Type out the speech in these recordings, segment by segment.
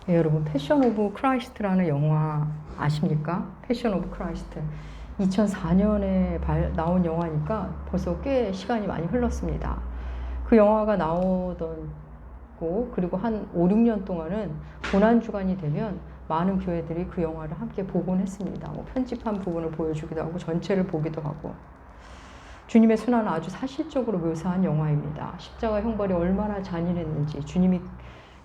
예, 여러분 패션 오브 크라이스트라는 영화 아십니까? 패션 오브 크라이스트 2004년에 나온 영화니까 벌써 꽤 시간이 많이 흘렀습니다. 그 영화가 나오던 고 그리고 한 5, 6년 동안은 고난주간이 되면 많은 교회들이 그 영화를 함께 보곤 했습니다. 뭐 편집한 부분을 보여주기도 하고 전체를 보기도 하고 주님의 순환을 아주 사실적으로 묘사한 영화입니다. 십자가 형벌이 얼마나 잔인했는지 주님이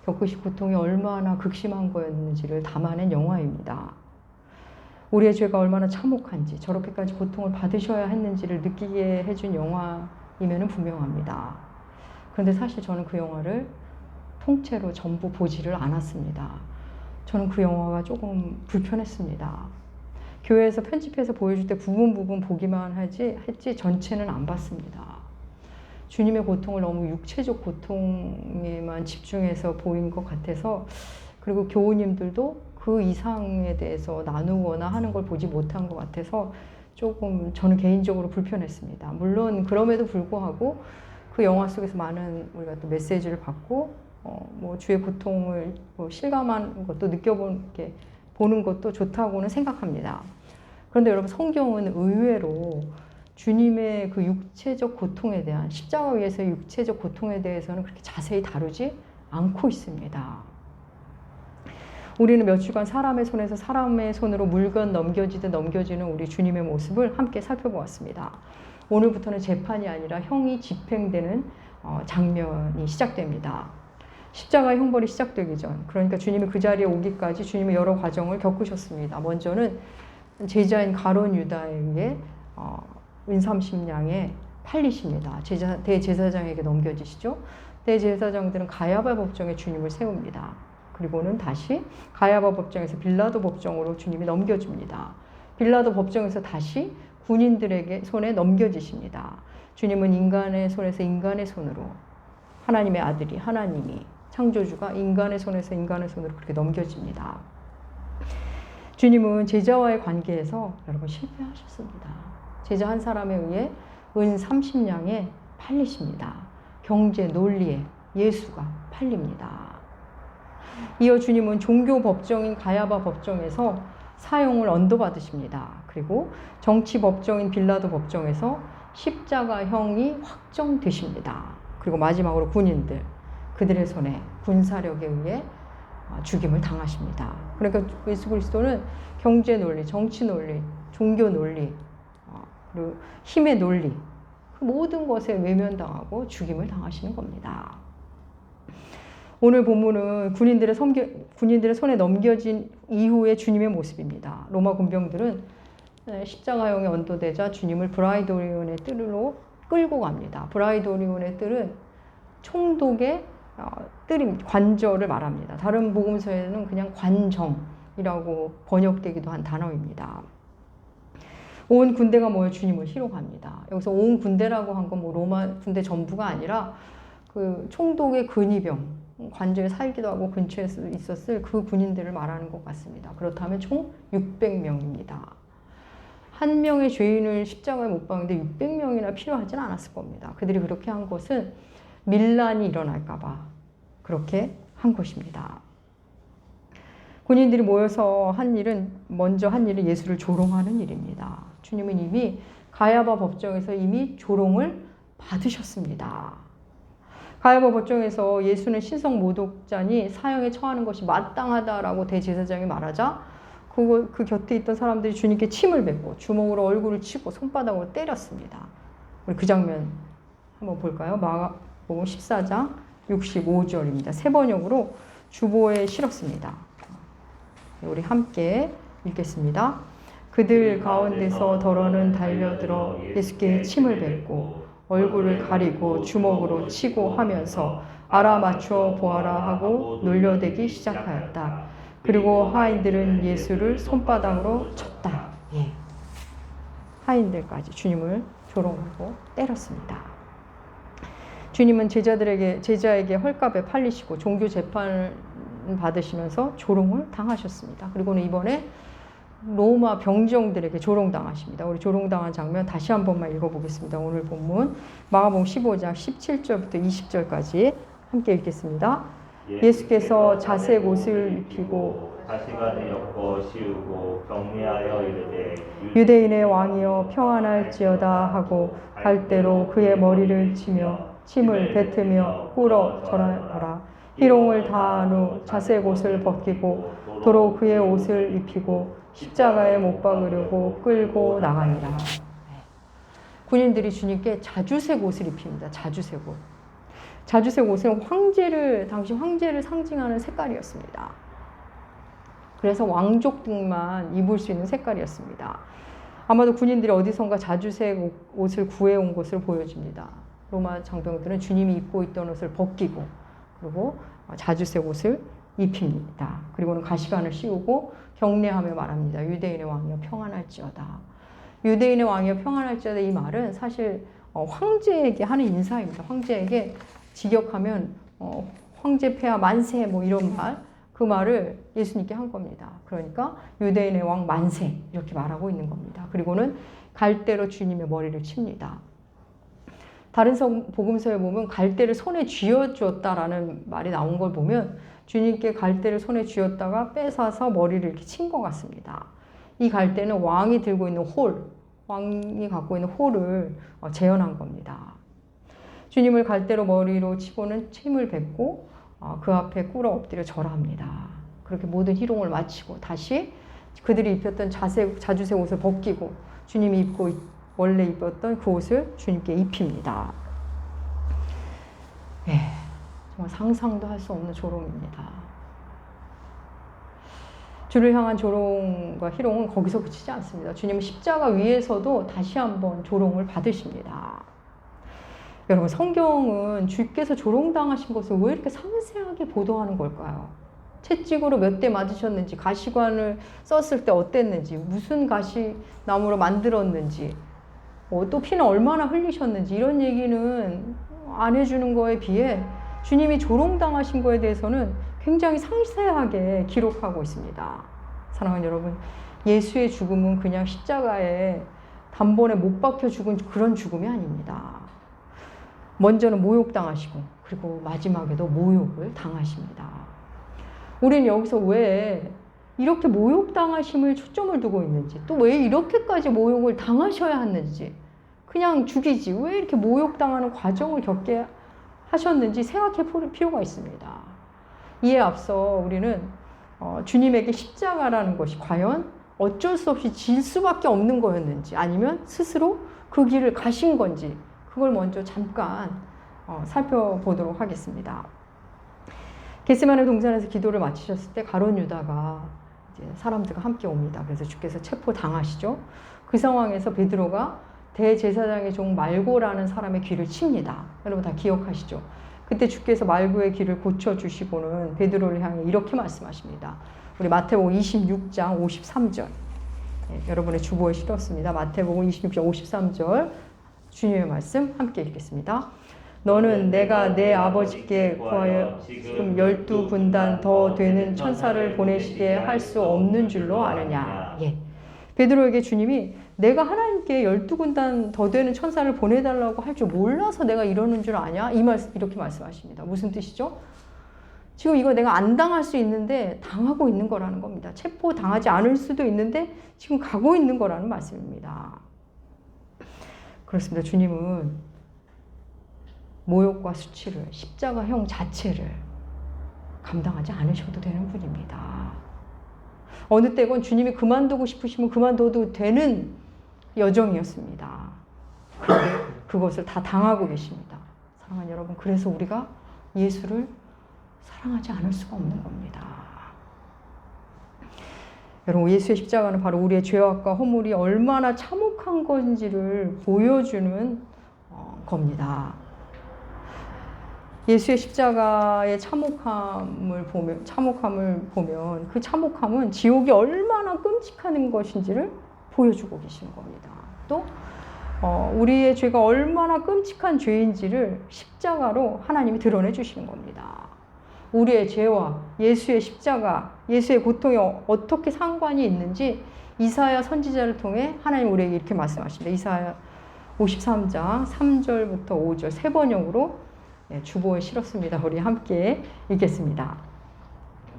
겪으신 고통이 얼마나 극심한 거였는지를 담아낸 영화입니다. 우리의 죄가 얼마나 참혹한지 저렇게까지 고통을 받으셔야 했는지를 느끼게 해준 영화임에는 분명합니다. 그런데 사실 저는 그 영화를 통째로 전부 보지를 않았습니다. 저는 그 영화가 조금 불편했습니다. 교회에서 편집해서 보여줄 때 부분 보기만 했지 전체는 안 봤습니다. 주님의 고통을 너무 육체적 고통에만 집중해서 보인 것 같아서, 그리고 교우님들도 그 이상에 대해서 나누거나 하는 걸 보지 못한 것 같아서 조금 저는 개인적으로 불편했습니다. 물론 그럼에도 불구하고 그 영화 속에서 많은 우리가 또 메시지를 받고 뭐 주의 고통을 실감하는 것도 보는 것도 좋다고는 생각합니다. 그런데 여러분, 성경은 의외로 주님의 그 육체적 고통에 대한, 십자가 위에서의 육체적 고통에 대해서는 그렇게 자세히 다루지 않고 있습니다. 우리는 몇 주간 사람의 손에서 사람의 손으로 물건 넘겨지듯 넘겨지는 우리 주님의 모습을 함께 살펴보았습니다. 오늘부터는 재판이 아니라 형이 집행되는 장면이 시작됩니다. 십자가 형벌이 시작되기 전, 그러니까 주님이 그 자리에 오기까지 주님의 여러 과정을 겪으셨습니다. 먼저는 제자인 가룟 유다에 의해 은삼십냥에 팔리십니다. 대제사장에게 넘겨지시죠. 대제사장들은 가야바 법정에 주님을 세웁니다. 그리고는 다시 가야바 법정에서 빌라도 법정으로 주님이 넘겨줍니다. 빌라도 법정에서 다시 군인들에게 손에 넘겨지십니다. 주님은 인간의 손에서 인간의 손으로, 하나님의 아들이, 하나님이, 창조주가 인간의 손에서 인간의 손으로 그렇게 넘겨집니다. 주님은 제자와의 관계에서 여러분 실패하셨습니다. 제자 한 사람에 의해 은 30냥에 팔리십니다. 경제 논리에 예수가 팔립니다. 이어 주님은 종교 법정인 가야바 법정에서 사형을 언도받으십니다. 그리고 정치 법정인 빌라도 법정에서 십자가형이 확정되십니다. 그리고 마지막으로 군인들, 그들의 손에 군사력에 의해 죽임을 당하십니다. 그러니까 예수 그리스도는 경제 논리, 정치 논리, 종교 논리, 그리고 힘의 논리, 그 모든 것에 외면당하고 죽임을 당하시는 겁니다. 오늘 본문은 군인들의 손에 넘겨진 이후의 주님의 모습입니다. 로마 군병들은 십자가형에 언도되자 주님을 브라이도리온의 뜰로 끌고 갑니다. 브라이도리온의 뜰은 총독의 관저를 말합니다. 다른 복음서에는 그냥 관정이라고 번역되기도 한 단어입니다. 온 군대가 모여 주님을 희로 갑니다. 여기서 온 군대라고 한 건 뭐 로마 군대 전부가 아니라 그 총독의 근위병, 관저에 살기도 하고 근처에 있었을 그 군인들을 말하는 것 같습니다. 그렇다면 총 600명입니다. 한 명의 죄인을 십자가에 못 박는데 600명이나 필요하진 않았을 겁니다. 그들이 그렇게 한 것은 밀란이 일어날까 봐 그렇게 한 것입니다. 군인들이 모여서 먼저 한 일은 예수를 조롱하는 일입니다. 주님은 이미 가야바 법정에서 이미 조롱을 받으셨습니다. 가야바 법정에서 예수는 신성 모독자니 사형에 처하는 것이 마땅하다라고 대제사장이 말하자 그 곁에 있던 사람들이 주님께 침을 뱉고 주먹으로 얼굴을 치고 손바닥으로 때렸습니다. 우리 그 장면 한번 볼까요? 마가복음 14장 65절입니다. 세 번역으로 주보에 실었습니다. 우리 함께 읽겠습니다. 그들 가운데서 더러는 달려들어 예수께 침을 뱉고 얼굴을 가리고 주먹으로 치고 하면서 알아맞춰 보아라 하고 놀려대기 시작하였다. 그리고 하인들은 예수를 손바닥으로 쳤다. 예. 하인들까지 주님을 조롱하고 때렸습니다. 주님은 제자에게 헐값에 팔리시고 종교 재판을 받으시면서 조롱을 당하셨습니다. 그리고는 이번에 로마 병정들에게 조롱당하십니다. 우리 조롱당한 장면 다시 한 번만 읽어보겠습니다. 오늘 본문 마가복음 15장 17절부터 20절까지 함께 읽겠습니다. 예수께서 자색 옷을 입히고 가시관을 엮어 씌우고 경례하여 이르되 유대인의 왕이여 평안할지어다 하고 갈대로 그의 머리를 치며 침을 뱉으며 꿇어 절하라. 희롱을 다한 후 자색 옷을 벗기고 도로 그의 옷을 입히고 십자가에 못 박으려고 끌고 나가니라. 군인들이 주님께 자주색 옷을 입힙니다. 자주색 옷. 자주색 옷은 당시 황제를 상징하는 색깔이었습니다. 그래서 왕족들만 입을 수 있는 색깔이었습니다. 아마도 군인들이 어디선가 자주색 옷을 구해온 것을 보여줍니다. 로마 장병들은 주님이 입고 있던 옷을 벗기고 그리고 자주색 옷을 입힙니다. 그리고는 가시관을 씌우고 경례하며 말합니다. 유대인의 왕이여 평안할지어다. 유대인의 왕이여 평안할지어다. 이 말은 사실 황제에게 하는 인사입니다. 황제에게 직역하면 황제 폐하 만세 뭐 이런 말, 그 말을 예수님께 한 겁니다. 그러니까 유대인의 왕 만세 이렇게 말하고 있는 겁니다. 그리고는 갈대로 주님의 머리를 칩니다. 다른 복음서에 보면 갈대를 손에 쥐어주었다라는 말이 나온 걸 보면 주님께 갈대를 손에 쥐었다가 뺏어서 머리를 이렇게 친 것 같습니다. 이 갈대는 왕이 들고 있는 왕이 갖고 있는 홀을 재현한 겁니다. 주님을 갈대로 머리로 치고는 침을 뱉고 그 앞에 꿇어 엎드려 절합니다. 그렇게 모든 희롱을 마치고 다시 그들이 입혔던 자주색 옷을 벗기고 주님이 원래 입었던 그 옷을 주님께 입힙니다. 정말 상상도 할 수 없는 조롱입니다. 주를 향한 조롱과 희롱은 거기서 그치지 않습니다. 주님은 십자가 위에서도 다시 한번 조롱을 받으십니다. 여러분, 성경은 주께서 조롱당하신 것을 왜 이렇게 상세하게 보도하는 걸까요? 채찍으로 몇 대 맞으셨는지, 가시관을 썼을 때 어땠는지, 무슨 가시나무로 만들었는지, 또 피는 얼마나 흘리셨는지 이런 얘기는 안 해주는 거에 비해 주님이 조롱당하신 거에 대해서는 굉장히 상세하게 기록하고 있습니다. 사랑하는 여러분, 예수의 죽음은 그냥 십자가에 단번에 못 박혀 죽은 그런 죽음이 아닙니다. 먼저는 모욕당하시고 그리고 마지막에도 모욕을 당하십니다. 우리는 여기서 왜 이렇게 모욕당하심을 초점을 두고 있는지, 또 왜 이렇게까지 모욕을 당하셔야 하는지, 그냥 죽이지 왜 이렇게 모욕당하는 과정을 겪게 하셨는지 생각해 볼 필요가 있습니다. 이에 앞서 우리는 주님에게 십자가라는 것이 과연 어쩔 수 없이 질 수밖에 없는 거였는지, 아니면 스스로 그 길을 가신 건지, 그걸 먼저 잠깐 살펴보도록 하겠습니다. 겟세마네 동산에서 기도를 마치셨을 때 가룟 유다가 이제 사람들과 함께 옵니다. 그래서 주께서 체포당하시죠. 그 상황에서 베드로가 대제사장의 종 말고라는 사람의 귀를 칩니다. 여러분 다 기억하시죠? 그때 주께서 말고의 귀를 고쳐주시고는 베드로를 향해 이렇게 말씀하십니다. 우리 마태복음 26장 53절. 여러분의 주보에 실었습니다. 마태복음 26장 53절. 주님의 말씀 함께 읽겠습니다. 너는 내가 내 아버지께 구하여 지금 12군단 더 되는 천사를 보내시게 할 수 없는 줄로 아느냐. 베드로에게 주님이 내가 하나님께 12군단 더 되는 천사를 보내달라고 할 줄 몰라서 내가 이러는 줄 아냐? 이렇게 말씀하십니다. 무슨 뜻이죠? 지금 이거 내가 안 당할 수 있는데 당하고 있는 거라는 겁니다. 체포 당하지 않을 수도 있는데 지금 가고 있는 거라는 말씀입니다. 그렇습니다. 주님은 모욕과 수치를, 십자가형 자체를 감당하지 않으셔도 되는 분입니다. 어느 때건 주님이 그만두고 싶으시면 그만둬도 되는 여정이었습니다. 그런데 그것을 다 당하고 계십니다. 사랑하는 여러분, 그래서 우리가 예수를 사랑하지 않을 수가 없는 겁니다. 여러분, 예수의 십자가는 바로 우리의 죄악과 허물이 얼마나 참혹한 건지를 보여주는 겁니다. 예수의 십자가의 참혹함을 보면 그 참혹함은 지옥이 얼마나 끔찍한 것인지를 보여주고 계시는 겁니다. 또 우리의 죄가 얼마나 끔찍한 죄인지를 십자가로 하나님이 드러내 주시는 겁니다. 우리의 죄와 예수의 십자가, 예수의 고통이 어떻게 상관이 있는지 이사야 선지자를 통해 하나님 우리에게 이렇게 말씀하십니다. 이사야 53장 3절부터 5절 세 번역으로 주보에 실었습니다. 우리 함께 읽겠습니다.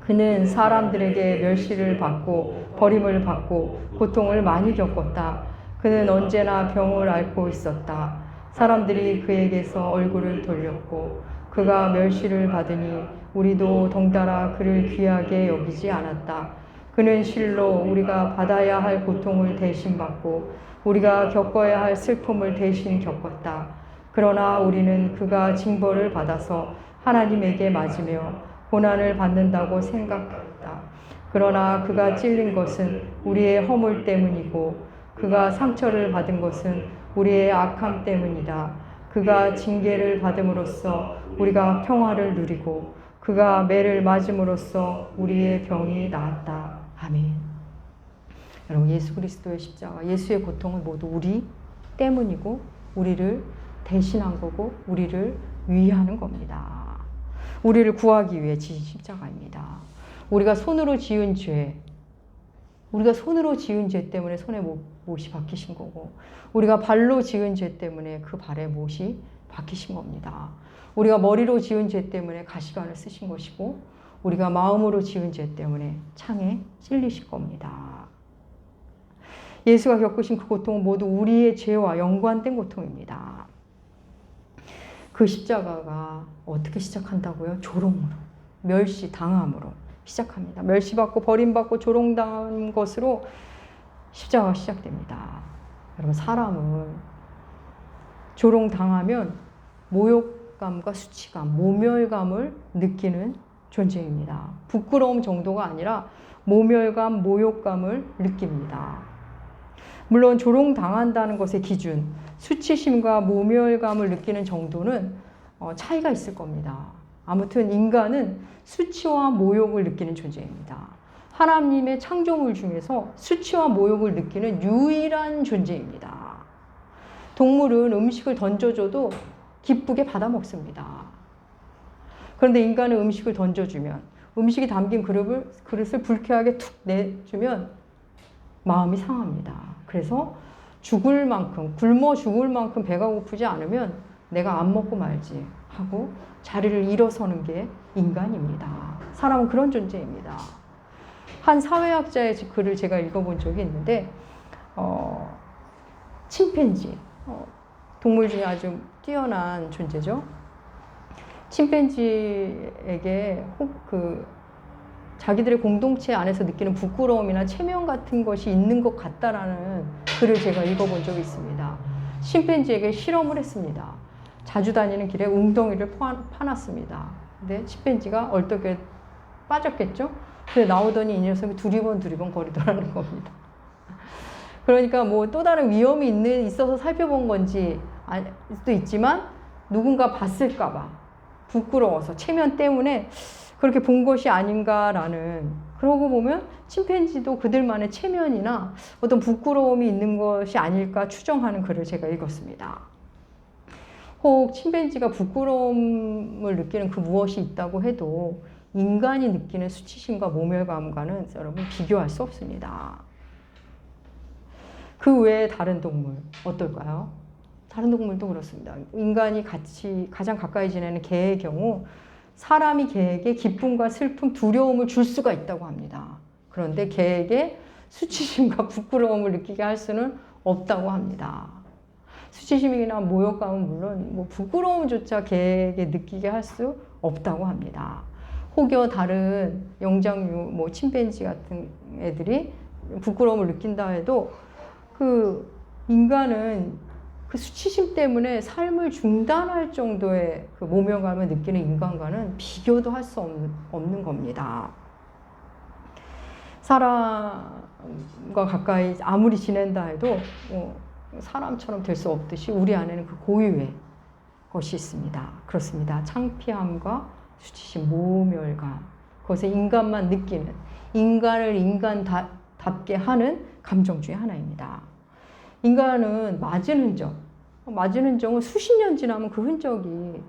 그는 사람들에게 멸시를 받고 버림을 받고 고통을 많이 겪었다. 그는 언제나 병을 앓고 있었다. 사람들이 그에게서 얼굴을 돌렸고 그가 멸시를 받으니 우리도 덩달아 그를 귀하게 여기지 않았다. 그는 실로 우리가 받아야 할 고통을 대신 받고 우리가 겪어야 할 슬픔을 대신 겪었다. 그러나 우리는 그가 징벌을 받아서 하나님에게 맞으며 고난을 받는다고 생각했다. 그러나 그가 찔린 것은 우리의 허물 때문이고 그가 상처를 받은 것은 우리의 악함 때문이다. 그가 징계를 받음으로써 우리가 평화를 누리고 그가 매를 맞음으로써 우리의 병이 나았다. 아멘. 여러분, 예수 그리스도의 십자가, 예수의 고통은 모두 우리 때문이고 우리를 대신한 거고 우리를 위하는 겁니다. 우리를 구하기 위해 지신 십자가입니다. 우리가 손으로 지은 죄 때문에 손에 못이 박히신 거고 우리가 발로 지은 죄 때문에 그 발에 못이 박히신 겁니다. 우리가 머리로 지은 죄 때문에 가시관을 쓰신 것이고 우리가 마음으로 지은 죄 때문에 창에 찔리실 겁니다. 예수가 겪으신 그 고통은 모두 우리의 죄와 연관된 고통입니다. 그 십자가가 어떻게 시작한다고요? 조롱으로, 멸시당함으로 시작합니다. 멸시받고 버림받고 조롱당한 것으로 십자가가 시작됩니다. 여러분, 사람은 조롱당하면 모욕감과 수치감, 모멸감을 느끼는 존재입니다. 부끄러움 정도가 아니라 모멸감, 모욕감을 느낍니다. 물론 조롱당한다는 것의 기준, 수치심과 모멸감을 느끼는 정도는 차이가 있을 겁니다. 아무튼 인간은 수치와 모욕을 느끼는 존재입니다. 하나님의 창조물 중에서 수치와 모욕을 느끼는 유일한 존재입니다. 동물은 음식을 던져줘도 기쁘게 받아 먹습니다. 그런데 인간은 음식을 던져주면, 음식이 담긴 그릇을 불쾌하게 툭 내주면 마음이 상합니다. 그래서 죽을 만큼, 굶어 죽을 만큼 배가 고프지 않으면 내가 안 먹고 말지 하고 자리를 일어서는 게 인간입니다. 사람은 그런 존재입니다. 한 사회학자의 글을 제가 읽어본 적이 있는데 침팬지, 동물 중에 아주 뛰어난 존재죠. 침팬지에게 자기들의 공동체 안에서 느끼는 부끄러움이나 체면 같은 것이 있는 것 같다라는 글을 제가 읽어본 적이 있습니다. 침팬지에게 실험을 했습니다. 자주 다니는 길에 웅덩이를 파놨습니다. 근데 침팬지가 얼떨결에 빠졌겠죠? 그래서 나오더니 이 녀석이 두리번 거리더라는 겁니다. 그러니까 뭐 또 다른 위험이 있어서 살펴본 건지 알 수도 있지만 누군가 봤을까봐 부끄러워서 체면 때문에 그렇게 본 것이 아닌가라는, 그러고 보면 침팬지도 그들만의 체면이나 어떤 부끄러움이 있는 것이 아닐까 추정하는 글을 제가 읽었습니다. 혹 침팬지가 부끄러움을 느끼는 그 무엇이 있다고 해도 인간이 느끼는 수치심과 모멸감과는 여러분 비교할 수 없습니다. 그 외에 다른 동물 어떨까요? 다른 동물도 그렇습니다. 인간이 가장 가까이 지내는 개의 경우 사람이 개에게 기쁨과 슬픔, 두려움을 줄 수가 있다고 합니다. 그런데 개에게 수치심과 부끄러움을 느끼게 할 수는 없다고 합니다. 수치심이나 모욕감은 물론 부끄러움조차 개에게 느끼게 할 수 없다고 합니다. 혹여 다른 영장류, 침팬지 같은 애들이 부끄러움을 느낀다 해도 그 인간은 그 수치심 때문에 삶을 중단할 정도의 그 모멸감을 느끼는 인간과는 비교도 할 수 없는 겁니다. 사람과 가까이 아무리 지낸다 해도 사람처럼 될 수 없듯이 우리 안에는 그 고유의 것이 있습니다. 그렇습니다. 창피함과 수치심, 모멸감, 그것을 인간만 느끼는, 인간을 인간답게 하는 감정 중에 하나입니다. 인간은 맞은 흔적은 수십 년 지나면 그 흔적이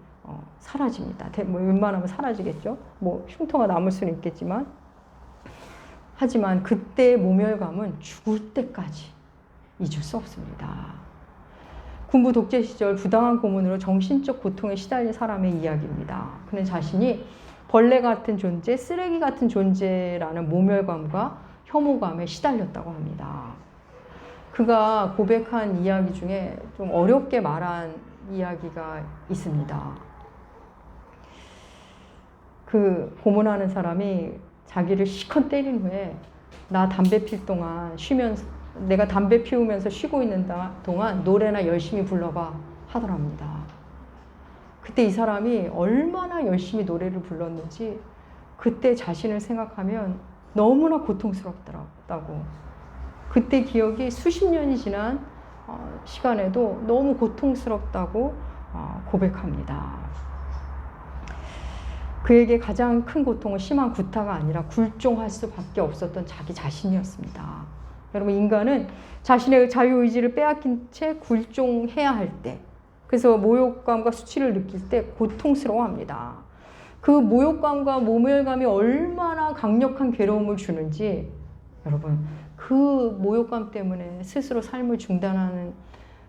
사라집니다. 웬만하면 사라지겠죠. 흉터가 남을 수는 있겠지만, 하지만 그때의 모멸감은 죽을 때까지 잊을 수 없습니다. 군부 독재 시절 부당한 고문으로 정신적 고통에 시달린 사람의 이야기입니다. 그는 자신이 벌레 같은 존재, 쓰레기 같은 존재라는 모멸감과 혐오감에 시달렸다고 합니다. 그가 고백한 이야기 중에 좀 어렵게 말한 이야기가 있습니다. 그 고문하는 사람이 자기를 시컷 때린 후에 나 담배 필 동안 쉬면서 내가 담배 피우면서 쉬고 있는 동안 노래나 열심히 불러봐 하더랍니다. 그때 이 사람이 얼마나 열심히 노래를 불렀는지 그때 자신을 생각하면 너무나 고통스럽다고. 그때 기억이 수십 년이 지난 시간에도 너무 고통스럽다고 고백합니다. 그에게 가장 큰 고통은 심한 구타가 아니라 굴종할 수밖에 없었던 자기 자신이었습니다. 여러분, 인간은 자신의 자유의지를 빼앗긴 채 굴종해야 할 때, 그래서 모욕감과 수치를 느낄 때 고통스러워합니다. 그 모욕감과 모멸감이 얼마나 강력한 괴로움을 주는지, 여러분, 그 모욕감 때문에 스스로 삶을 중단하는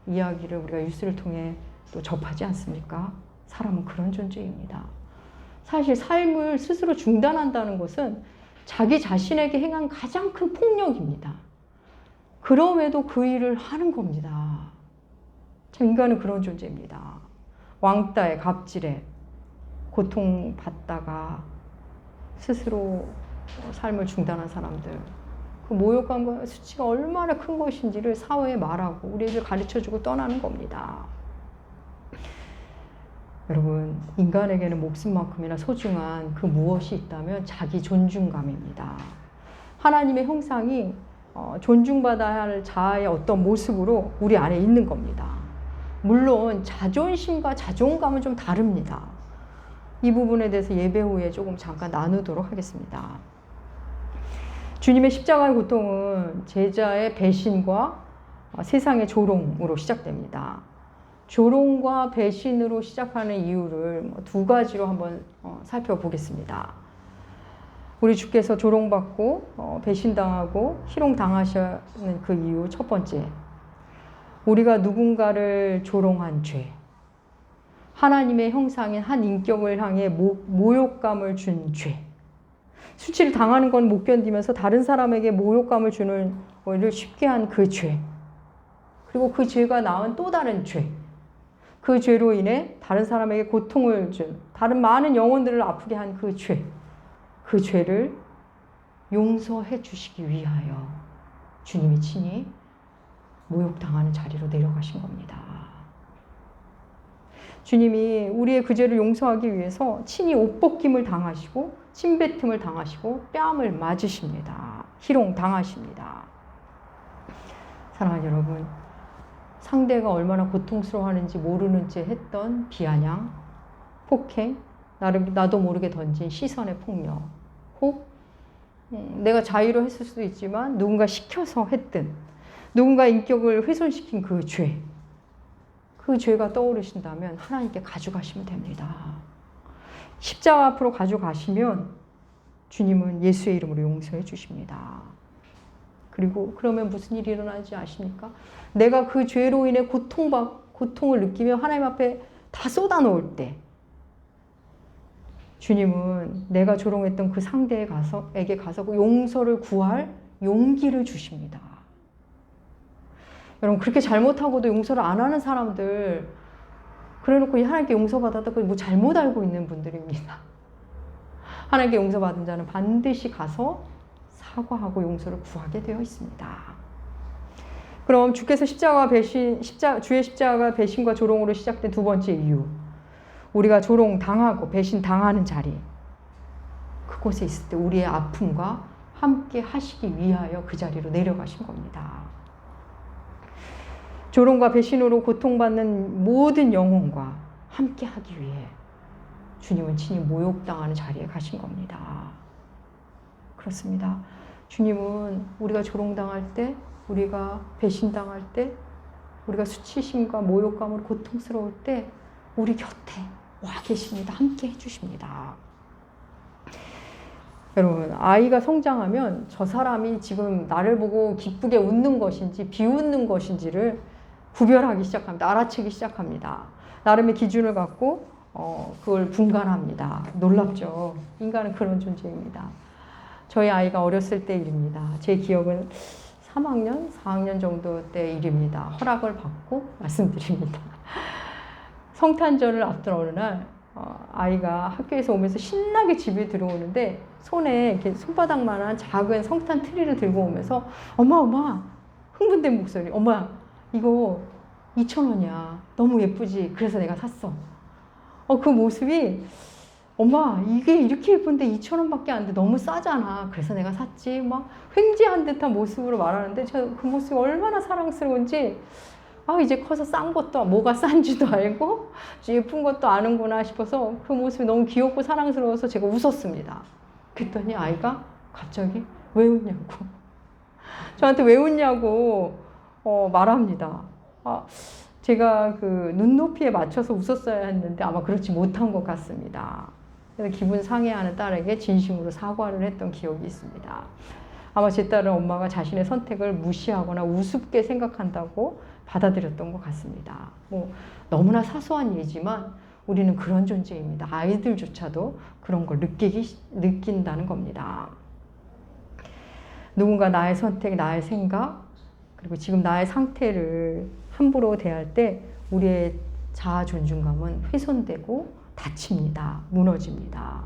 이야기를 우리가 뉴스를 통해 또 접하지 않습니까? 사람은 그런 존재입니다. 사실 삶을 스스로 중단한다는 것은 자기 자신에게 행한 가장 큰 폭력입니다. 그럼에도 그 일을 하는 겁니다. 참, 인간은 그런 존재입니다. 왕따에 갑질에 고통받다가 스스로 삶을 중단한 사람들, 그 모욕감과 수치가 얼마나 큰 것인지를 사회에 말하고 우리에게 가르쳐주고 떠나는 겁니다. 여러분, 인간에게는 목숨만큼이나 소중한 그 무엇이 있다면 자기 존중감입니다. 하나님의 형상이 존중받아야 할 자아의 어떤 모습으로 우리 안에 있는 겁니다. 물론 자존심과 자존감은 좀 다릅니다. 이 부분에 대해서 예배 후에 조금 잠깐 나누도록 하겠습니다. 주님의 십자가의 고통은 제자의 배신과 세상의 조롱으로 시작됩니다. 조롱과 배신으로 시작하는 이유를 두 가지로 한번 살펴보겠습니다. 우리 주께서 조롱받고 배신당하고 희롱당하시는 그 이유 첫 번째, 우리가 누군가를 조롱한 죄, 하나님의 형상인 한 인격을 향해 모욕감을 준 죄, 수치를 당하는 건 못 견디면서 다른 사람에게 모욕감을 주는 것을 쉽게 한 그 죄, 그리고 그 죄가 낳은 또 다른 죄, 그 죄로 인해 다른 사람에게 고통을 준, 다른 많은 영혼들을 아프게 한 그 죄, 그 죄를 용서해 주시기 위하여 주님이 친히 모욕당하는 자리로 내려가신 겁니다. 주님이 우리의 그 죄를 용서하기 위해서 친히 옷벗김을 당하시고 침뱉음을 당하시고 뺨을 맞으십니다. 희롱당하십니다. 사랑하는 여러분, 상대가 얼마나 고통스러워하는지 모르는 채 했던 비아냥, 폭행, 나도 모르게 던진 시선의 폭력, 혹 내가 자의로 했을 수도 있지만 누군가 시켜서 했든 누군가 인격을 훼손시킨 그 죄, 그 죄가 떠오르신다면 하나님께 가져가시면 됩니다. 십자가 앞으로 가져가시면 주님은 예수의 이름으로 용서해 주십니다. 그리고 그러면 무슨 일이 일어나지 아십니까? 내가 그 죄로 인해 고통을 느끼며 하나님 앞에 다 쏟아놓을 때 주님은 내가 조롱했던 그 상대에게 가서 그 용서를 구할 용기를 주십니다. 여러분, 그렇게 잘못하고도 용서를 안 하는 사람들, 그래놓고 하나님께 용서받았다고 뭐 잘못 알고 있는 분들입니다. 하나님께 용서받은 자는 반드시 가서 사과하고 용서를 구하게 되어 있습니다. 그럼 주께서 주의 십자가가 배신과 조롱으로 시작된 두 번째 이유, 우리가 조롱당하고 배신당하는 자리, 그곳에 있을 때 우리의 아픔과 함께 하시기 위하여 그 자리로 내려가신 겁니다. 조롱과 배신으로 고통받는 모든 영혼과 함께 하기 위해 주님은 친히 모욕당하는 자리에 가신 겁니다. 그렇습니다. 주님은 우리가 조롱당할 때, 우리가 배신당할 때, 우리가 수치심과 모욕감으로 고통스러울 때 우리 곁에 와 계십니다. 함께 해주십니다. 여러분, 아이가 성장하면 저 사람이 지금 나를 보고 기쁘게 웃는 것인지 비웃는 것인지를 구별하기 시작합니다. 알아채기 시작합니다. 나름의 기준을 갖고 그걸 분간합니다. 놀랍죠. 인간은 그런 존재입니다. 저희 아이가 어렸을 때 일입니다. 제 기억은 3학년, 4학년 정도 때 일입니다. 허락을 받고 말씀드립니다. 성탄절을 앞둔 어느 날 아이가 학교에서 오면서 신나게 집에 들어오는데 손에 이렇게 손바닥만한 작은 성탄 트리를 들고 오면서 엄마 흥분된 목소리, 엄마 이거 2,000원이야. 너무 예쁘지? 그래서 내가 샀어. 그 모습이 엄마 이게 이렇게 예쁜데 2,000원밖에 안 돼. 너무 싸잖아. 그래서 내가 샀지. 막 횡재한 듯한 모습으로 말하는데 저 그 모습이 얼마나 사랑스러운지 이제 커서 싼 것도 뭐가 싼지도 알고 예쁜 것도 아는구나 싶어서 그 모습이 너무 귀엽고 사랑스러워서 제가 웃었습니다. 그랬더니 아이가 갑자기 왜 웃냐고 저한테 왜 웃냐고 말합니다. 제가 그 눈높이에 맞춰서 웃었어야 했는데 아마 그렇지 못한 것 같습니다. 그래서 기분 상해하는 딸에게 진심으로 사과를 했던 기억이 있습니다. 아마 제 딸은 엄마가 자신의 선택을 무시하거나 우습게 생각한다고 받아들였던 것 같습니다. 뭐 너무나 사소한 일이지만 우리는 그런 존재입니다. 아이들조차도 그런 걸 느낀다는 겁니다. 누군가 나의 선택, 나의 생각, 그리고 지금 나의 상태를 함부로 대할 때 우리의 자아 존중감은 훼손되고 다칩니다. 무너집니다.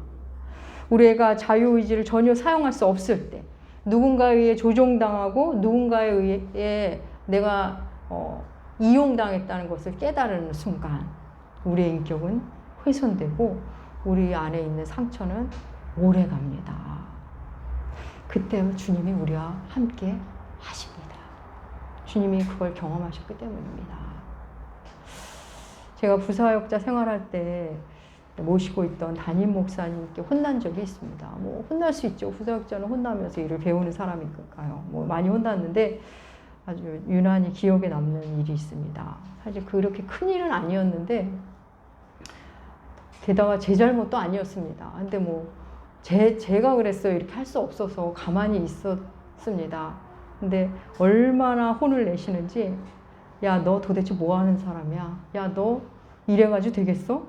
우리 애가 자유의지를 전혀 사용할 수 없을 때 누군가에 의해 조종당하고 누군가에 의해 내가 이용당했다는 것을 깨달은 순간 우리의 인격은 훼손되고 우리 안에 있는 상처는 오래갑니다. 그때 주님이 우리와 함께 하십니다. 주님이 그걸 경험하셨기 때문입니다. 제가 부사역자 생활할 때 모시고 있던 담임 목사님께 혼난 적이 있습니다. 뭐 혼날 수 있죠. 부사역자는 혼나면서 일을 배우는 사람이니까요. 뭐 많이 혼났는데 아주 유난히 기억에 남는 일이 있습니다. 사실 그렇게 큰 일은 아니었는데 게다가 제 잘못도 아니었습니다. 근데 뭐 제가 그랬어요. 이렇게 할 수 없어서 가만히 있었습니다. 근데 얼마나 혼을 내시는지 야, 너 도대체 뭐 하는 사람이야? 야, 너 이래가지고 되겠어?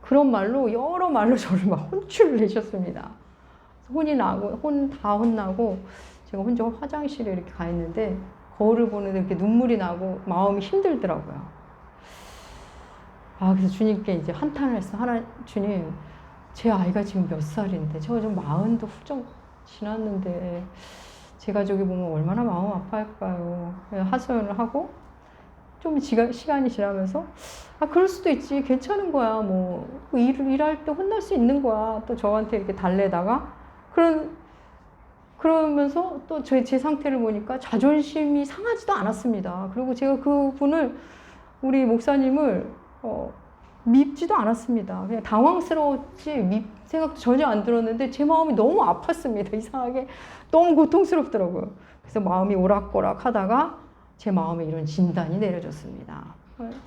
그런 말로 여러 말로 저를 막 혼쭐을 내셨습니다. 혼이 나고 다 혼나고 제가 혼자 화장실에 이렇게 가 있는데 거울을 보는데 이렇게 눈물이 나고 마음이 힘들더라고요. 그래서 주님께 이제 한탄을 했어. 주님, 제 아이가 지금 몇 살인데 저 좀 40도 훌쩍 지났는데 제 가족이 보면 얼마나 마음 아파할까요? 하소연을 하고 좀 시간이 지나면서 그럴 수도 있지. 괜찮은 거야. 뭐 일할 때 혼날 수 있는 거야. 또 저한테 이렇게 달래다가 그러면서 또 제 상태를 보니까 자존심이 상하지도 않았습니다. 그리고 제가 우리 목사님을 밉지도 않았습니다. 그냥 당황스러웠지 생각도 전혀 안 들었는데 제 마음이 너무 아팠습니다. 이상하게 너무 고통스럽더라고요. 그래서 마음이 오락가락 하다가 제 마음에 이런 진단이 내려졌습니다.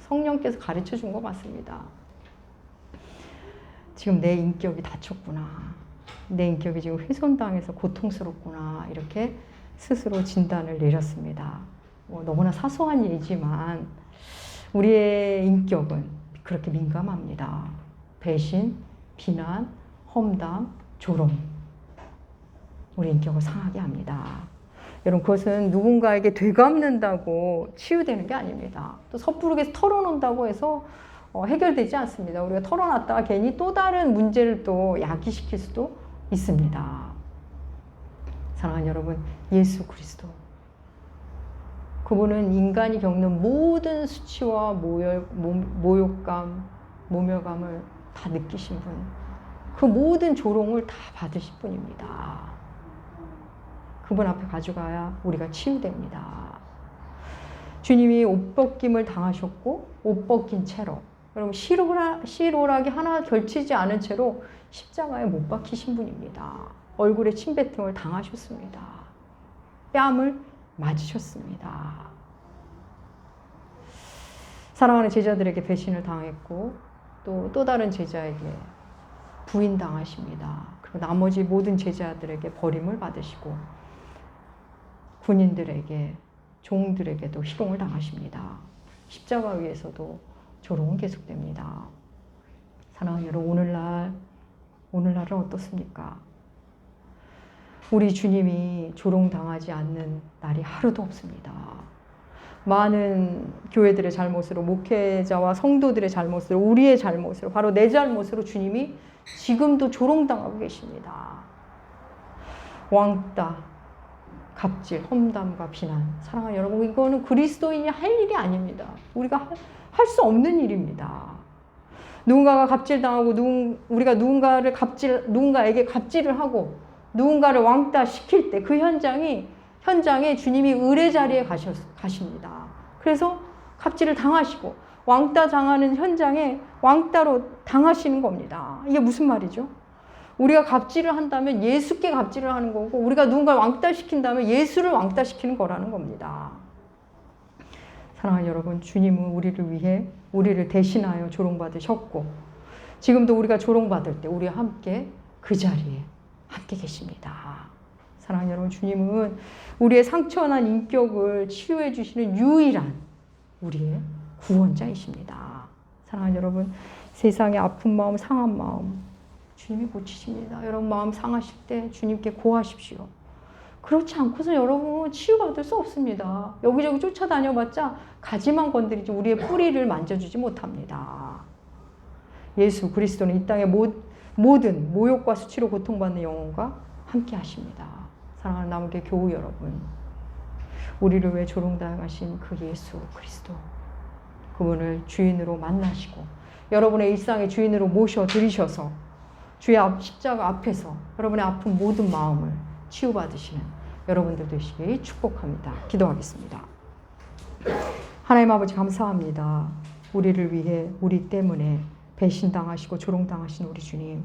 성령께서 가르쳐 준 것 같습니다. 지금 내 인격이 다쳤구나. 내 인격이 지금 훼손당해서 고통스럽구나. 이렇게 스스로 진단을 내렸습니다. 너무나 사소한 일이지만 우리의 인격은 그렇게 민감합니다. 배신, 비난, 험담, 조롱. 우리 인격을 상하게 합니다. 여러분, 그것은 누군가에게 되갚는다고 치유되는 게 아닙니다. 또 섣부르게 털어놓는다고 해서 해결되지 않습니다. 우리가 털어놨다가 괜히 또 다른 문제를 또 야기시킬 수도 있습니다. 사랑하는 여러분, 예수 그리스도. 그분은 인간이 겪는 모든 수치와 모욕감, 모멸감을 다 느끼신 분. 그 모든 조롱을 다 받으실 분입니다. 그분 앞에 가져가야 우리가 치유됩니다. 주님이 옷벗김을 당하셨고 옷 벗긴 채로, 여러분 실오라기 하나 걸치지 않은 채로 십자가에 못 박히신 분입니다. 얼굴에 침뱉음을 당하셨습니다. 뺨을 맞으셨습니다. 사랑하는 제자들에게 배신을 당했고 또 다른 제자에게 부인당하십니다. 그리고 나머지 모든 제자들에게 버림을 받으시고 군인들에게 종들에게도 희롱을 당하십니다. 십자가 위에서도 조롱은 계속됩니다. 사랑하는 여러분, 오늘날은 어떻습니까? 우리 주님이 조롱당하지 않는 날이 하루도 없습니다. 많은 교회들의 잘못으로, 목회자와 성도들의 잘못으로, 우리의 잘못으로, 바로 내 잘못으로 주님이 지금도 조롱당하고 계십니다. 왕따, 갑질, 험담과 비난. 사랑하는 여러분, 이거는 그리스도인이 할 일이 아닙니다. 우리가 할 수 없는 일입니다. 누군가가 갑질당하고 우리가 누군가에게 갑질을 하고 누군가를 왕따 시킬 때 그 현장에 주님이 의뢰 자리에 가십니다. 그래서 갑질을 당하시고 왕따 당하는 현장에 왕따로 당하시는 겁니다. 이게 무슨 말이죠? 우리가 갑질을 한다면 예수께 갑질을 하는 거고, 우리가 누군가를 왕따 시킨다면 예수를 왕따 시키는 거라는 겁니다. 사랑하는 여러분, 주님은 우리를 위해, 우리를 대신하여 조롱받으셨고, 지금도 우리가 조롱받을 때 우리와 함께 그 자리에 함께 계십니다. 사랑하는 여러분, 주님은 우리의 상처난 인격을 치유해 주시는 유일한 우리의 구원자이십니다. 사랑하는 여러분, 세상의 아픈 마음, 상한 마음 주님이 고치십니다. 여러분 마음 상하실 때 주님께 고하십시오. 그렇지 않고서 여러분 치유받을 수 없습니다. 여기저기 쫓아다녀봤자 가지만 건드리지 우리의 뿌리를 만져주지 못합니다. 예수 그리스도는 이 땅의 모든 모욕과 수치로 고통받는 영혼과 함께 하십니다. 사랑하는 남은교회 교우 여러분, 우리를 위해 조롱당하신 그 예수 그리스도, 그분을 주인으로 만나시고 여러분의 일상의 주인으로 모셔드리셔서 주의 십자가 앞에서 여러분의 아픈 모든 마음을 치유받으시는 여러분들 되시길 축복합니다. 기도하겠습니다. 하나님 아버지, 감사합니다. 우리를 위해, 우리 때문에 배신당하시고 조롱당하신 우리 주님,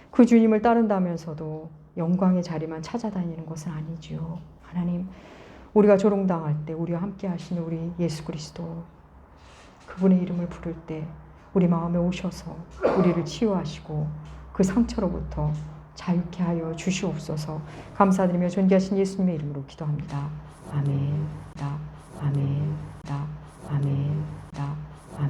그 주님을 따른다면서도 영광의 자리만 찾아다니는 것은 아니지요. 하나님, 우리가 조롱당할 때 우리와 함께 하시는 우리 예수 그리스도, 그분의 이름을 부를 때 우리 마음에 오셔서 우리를 치유하시고 그 상처로부터 자유케 하여 주시옵소서. 감사드리며 존귀하신 예수님의 이름으로 기도합니다. 아멘. 아멘. 아멘.